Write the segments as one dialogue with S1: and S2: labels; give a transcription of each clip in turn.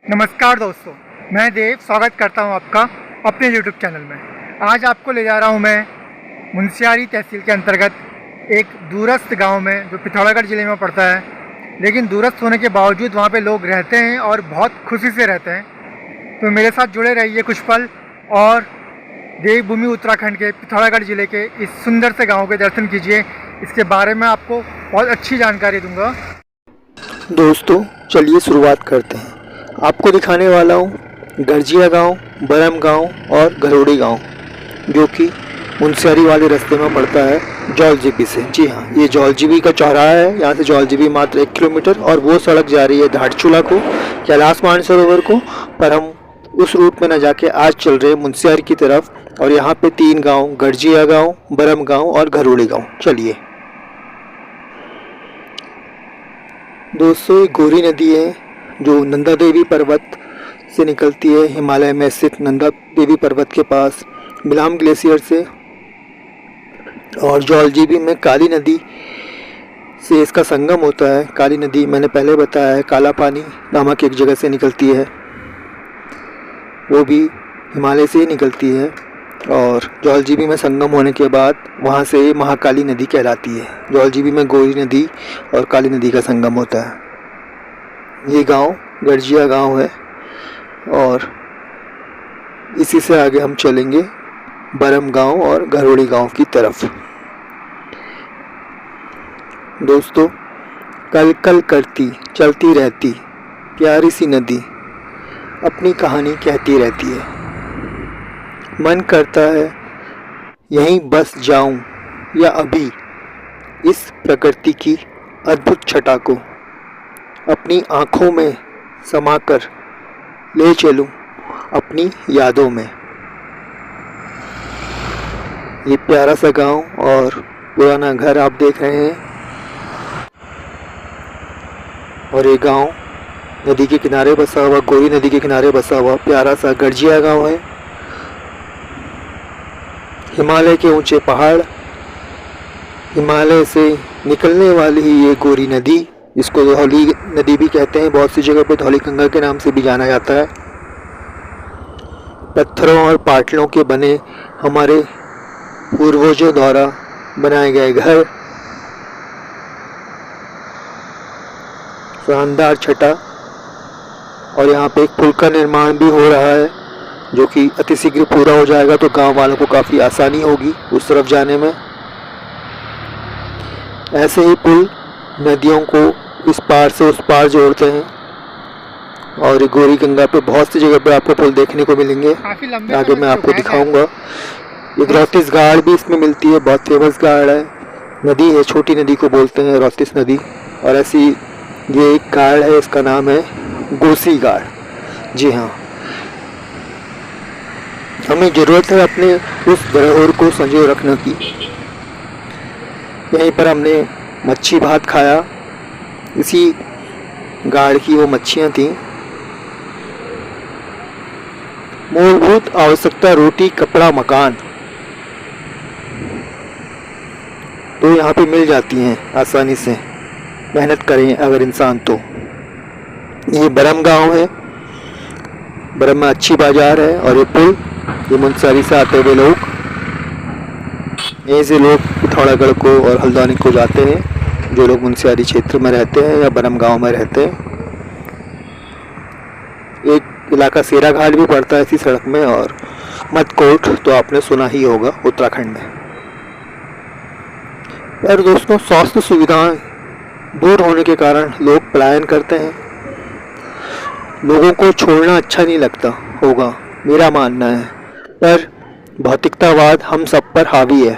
S1: नमस्कार दोस्तों, मैं देव स्वागत करता हूं आपका अपने यूट्यूब चैनल में। आज आपको ले जा रहा हूं मैं मुनस्यारी तहसील के अंतर्गत एक दूरस्थ गांव में जो पिथौरागढ़ ज़िले में पड़ता है। लेकिन दूरस्थ होने के बावजूद वहां पे लोग रहते हैं और बहुत खुशी से रहते हैं। तो मेरे साथ जुड़े रहिए कुछ पल और देवभूमि उत्तराखंड के पिथौरागढ़ ज़िले के इस सुंदर से गाँव के दर्शन कीजिए। इसके बारे में आपको बहुत अच्छी जानकारी दूँगा।
S2: दोस्तों चलिए शुरुआत करते हैं। आपको दिखाने वाला हूँ गर्जिया गांव, बरम गांव और घरोड़ी गांव, जो कि मुनस्यारी वाले रास्ते में पड़ता है जौलजीबी से। जी हाँ, ये जौलजीबी का चौराहा है। यहाँ से जौलजीबी मात्र 1 किलोमीटर और वो सड़क जा रही है धारचूला को, कैलाश मानसरोवर को। पर हम उस रूट में न जाके आज चल रहे हैं मुनस्यारी की तरफ। और यहाँ पे 3 गाँव, गर्जिया गाँव, बरम गाँव और घरोड़ी गाँव। चलिए दोस्तों, गोरी नदी है जो नंदा देवी पर्वत से निकलती है, हिमालय में स्थित नंदा देवी पर्वत के पास मिलाम ग्लेशियर से। और जौलजीबी में काली नदी से इसका संगम होता है। काली नदी मैंने पहले बताया है, काला पानी नामक एक जगह से निकलती है, वो भी हिमालय से ही निकलती है। और जौलजीबी में संगम होने के बाद वहाँ से महाकाली नदी कहलाती है। जौलजीबी में गोरी नदी और काली नदी का संगम होता है। ये गांव गर्जिया गांव है और इसी से आगे हम चलेंगे बरम गांव और घरोड़ी गांव की तरफ। दोस्तों, कल कल करती चलती रहती प्यारी सी नदी अपनी कहानी कहती रहती है। मन करता है यहीं बस जाऊं या अभी इस प्रकृति की अद्भुत छटा को अपनी आँखों में समाकर ले चलूं अपनी यादों में। ये प्यारा सा गांव और पुराना घर आप देख रहे हैं। और ये गांव नदी के किनारे बसा हुआ, गोरी नदी के किनारे बसा हुआ प्यारा सा गर्जिया गांव है। हिमालय के ऊंचे पहाड़, हिमालय से निकलने वाली ही ये गोरी नदी, इसको धौली नदी भी कहते हैं, बहुत सी जगह पे धौली गंगा के नाम से भी जाना जाता है। पत्थरों और पाटलों के बने हमारे पूर्वजों द्वारा बनाए गए घर, शानदार छटा। और यहाँ पे एक पुल का निर्माण भी हो रहा है जो कि अतिशीघ्र पूरा हो जाएगा तो गांव वालों को काफ़ी आसानी होगी उस तरफ जाने में। ऐसे ही पुल नदियों को इस पार से उस पार जोड़ते हैं। और गोरी गंगा पे बहुत सी जगह पे आपको पुल देखने को मिलेंगे, आगे मैं आपको दिखाऊंगा। एक रोहतिस गाड़ भी इसमें मिलती है, बहुत फेमस गाड़ है, नदी है, छोटी नदी को बोलते हैं रोहतिस नदी। और ऐसी ये एक गाड़ है, इसका नाम है गोसी गाड़। जी हाँ, हमें ज़रूरत है अपने उस धरोहर को संजो रखने की। यहीं पर हमने मच्छी भात खाया, इसी गाड़ की वो मच्छियाँ थीं। मूलभूत आवश्यकता रोटी, कपड़ा, मकान तो यहाँ पे मिल जाती हैं आसानी से, मेहनत करें अगर इंसान तो। ये बरम गांव है, बरम में अच्छी बाजार है। और ये पुल, ये मुनस्यारी से आते हुए लोग, यहीं से लोग पिथौरागढ़ को और हल्द्वानी को जाते हैं, जो लोग मुनस्यारी क्षेत्र में रहते हैं या बरम गांव में रहते हैं। एक इलाका सेरा घाट भी पड़ता है इसी सड़क में, और मदकोट तो आपने सुना ही होगा उत्तराखंड में। पर दोस्तों, स्वास्थ्य सुविधाएं दूर होने के कारण लोग पलायन करते हैं। लोगों को छोड़ना अच्छा नहीं लगता होगा, मेरा मानना है। पर भौतिकतावाद हम सब पर हावी है।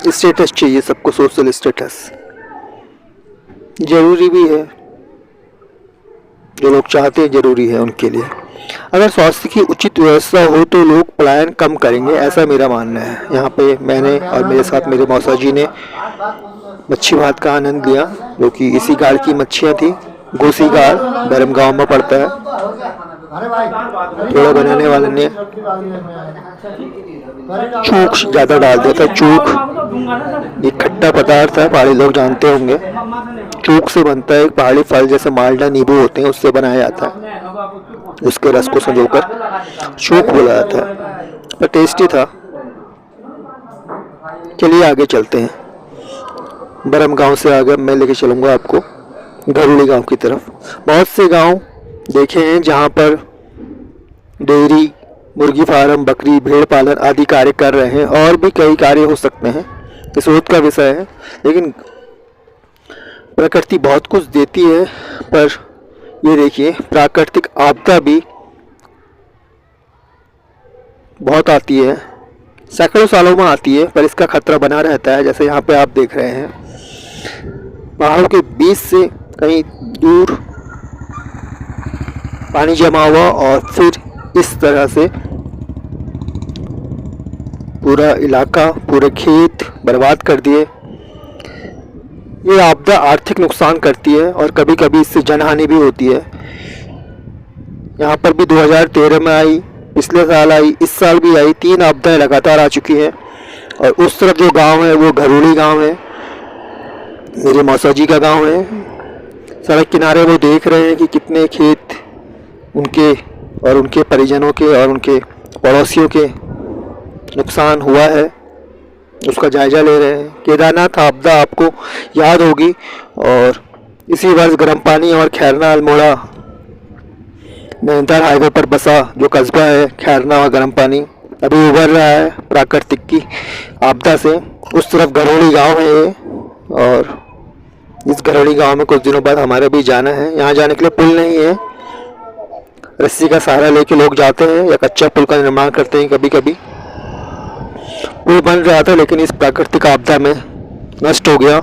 S2: स्टेटस चाहिए सबको, सोशल स्टेटस जरूरी भी है, जो लोग चाहते हैं जरूरी है उनके लिए। अगर स्वास्थ्य की उचित व्यवस्था हो तो लोग पलायन कम करेंगे, ऐसा मेरा मानना है। यहाँ पे मैंने और मेरे साथ मेरे मौसा जी ने मच्छी भात का आनंद लिया, जो कि इसी गाड़ की मच्छियाँ थी। गोसी गाड़ बरम गांव में पड़ता है। थोड़ा बनाने वाले ने चूक ज़्यादा डाल दिया था। चूक ये खट्टा पदार्थ है, पहाड़ी लोग जानते होंगे। चूक से बनता है, एक पहाड़ी फल जैसे माल्टा नींबू होते हैं उससे बनाया जाता है, उसके रस को संजोकर चूक बोला जाता है, पर टेस्टी था। चलिए आगे चलते हैं। बरम गांव से आगे मैं लेके चलूँगा आपको घरोली गांव की तरफ। बहुत से गांव देखे हैं जहां पर डेयरी, मुर्गी फार्म, बकरी, भेड़ पालन आदि कार्य कर रहे हैं, और भी कई कार्य हो सकते हैं, ये शोध का विषय है। लेकिन प्रकृति बहुत कुछ देती है, पर ये देखिए प्राकृतिक आपदा भी बहुत आती है, सैकड़ों सालों में आती है, पर इसका खतरा बना रहता है। जैसे यहाँ पे आप देख रहे हैं, पहाड़ों के बीच से कहीं दूर पानी जमा हुआ और फिर इस तरह से पूरा इलाका, पूरे खेत बर्बाद कर दिए। ये आपदा आर्थिक नुकसान करती है और कभी कभी इससे जनहानि भी होती है। यहाँ पर भी 2013 में आई, पिछले साल आई, इस साल भी आई, 3 आपदाएं लगातार आ चुकी हैं। और उस तरफ जो गांव है वो घरोली गांव है, मेरे मौसा जी का गांव है। सड़क किनारे वो देख रहे हैं कि कितने खेत उनके और उनके परिजनों के और उनके पड़ोसियों के नुकसान हुआ है, उसका जायजा ले रहे हैं। केदारनाथ आपदा आपको याद होगी, और इसी वर्ष गर्म पानी और खैरना अल्मोड़ा नैनीताल हाईवे पर बसा जो कस्बा है खैरना और गर्म पानी अभी उभर रहा है प्राकृतिक की आपदा से। उस तरफ घरोली गांव है ये, और इस घरोली गांव में कुछ दिनों बाद हमारे भी जाना है। यहाँ जाने के लिए पुल नहीं है, रस्सी का सहारा लेके लोग जाते हैं या कच्चा पुल का निर्माण करते हैं। कभी कभी पुल बन रहा था लेकिन इस प्राकृतिक आपदा में नष्ट हो गया।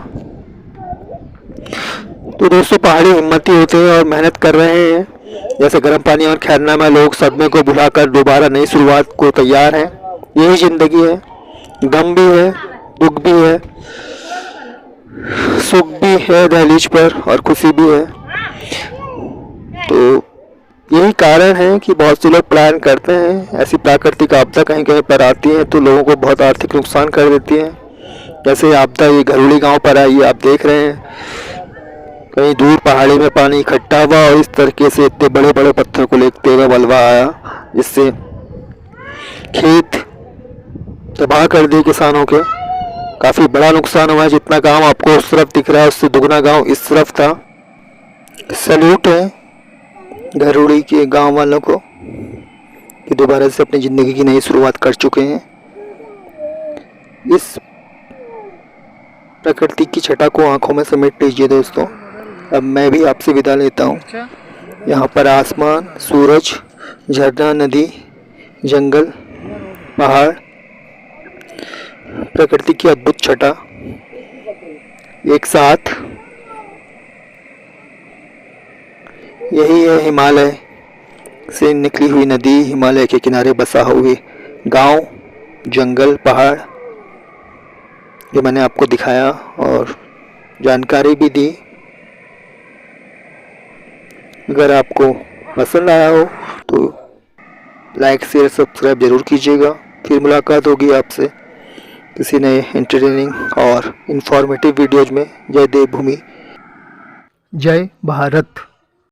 S2: तो दोस्तों, पहाड़ी हिम्मती होते हैं और मेहनत कर रहे हैं। जैसे गर्म पानी और खैरना में लोग सदमे को भुलाकर दोबारा नई शुरुआत को तैयार हैं। यही जिंदगी है, गम भी है, दुख भी है, सुख भी है दहलीज पर और खुशी भी है। तो यही कारण है कि बहुत से लोग प्लान करते हैं। ऐसी प्राकृतिक आपदा कहीं कहीं पर आती है तो लोगों को बहुत आर्थिक नुकसान कर देती है। जैसे आपदा ये घरोली गांव पर आई, आप देख रहे हैं कहीं दूर पहाड़ी में पानी इकट्ठा हुआ और इस तरीके से इतने बड़े बड़े पत्थर को लेते हुए मलबा आया, जिससे खेत तबाह कर दिए किसानों के। काफ़ी बड़ा नुकसान हुआ है। जितना गांव आपको उस तरफ दिख रहा है उससे दुगना गांव इस तरफ था। सैल्यूट है घरोली के गांव वालों को कि दोबारा से अपनी ज़िंदगी की नई शुरुआत कर चुके हैं। इस प्रकृति की छटा को आंखों में समेट लीजिए दोस्तों। अब मैं भी आपसे विदा लेता हूँ। यहाँ पर आसमान, सूरज, झरना, नदी, जंगल, पहाड़, प्रकृति की अद्भुत छटा एक साथ, यही है हिमालय से निकली हुई नदी, हिमालय के किनारे बसा हुए गांव, जंगल, पहाड़, जो मैंने आपको दिखाया और जानकारी भी दी। अगर आपको पसंद आया हो तो लाइक, शेयर, सब्सक्राइब जरूर कीजिएगा। फिर मुलाकात होगी आपसे किसी नए एंटरटेनिंग और इन्फॉर्मेटिव वीडियोज में। जय देवभूमि, जय भारत।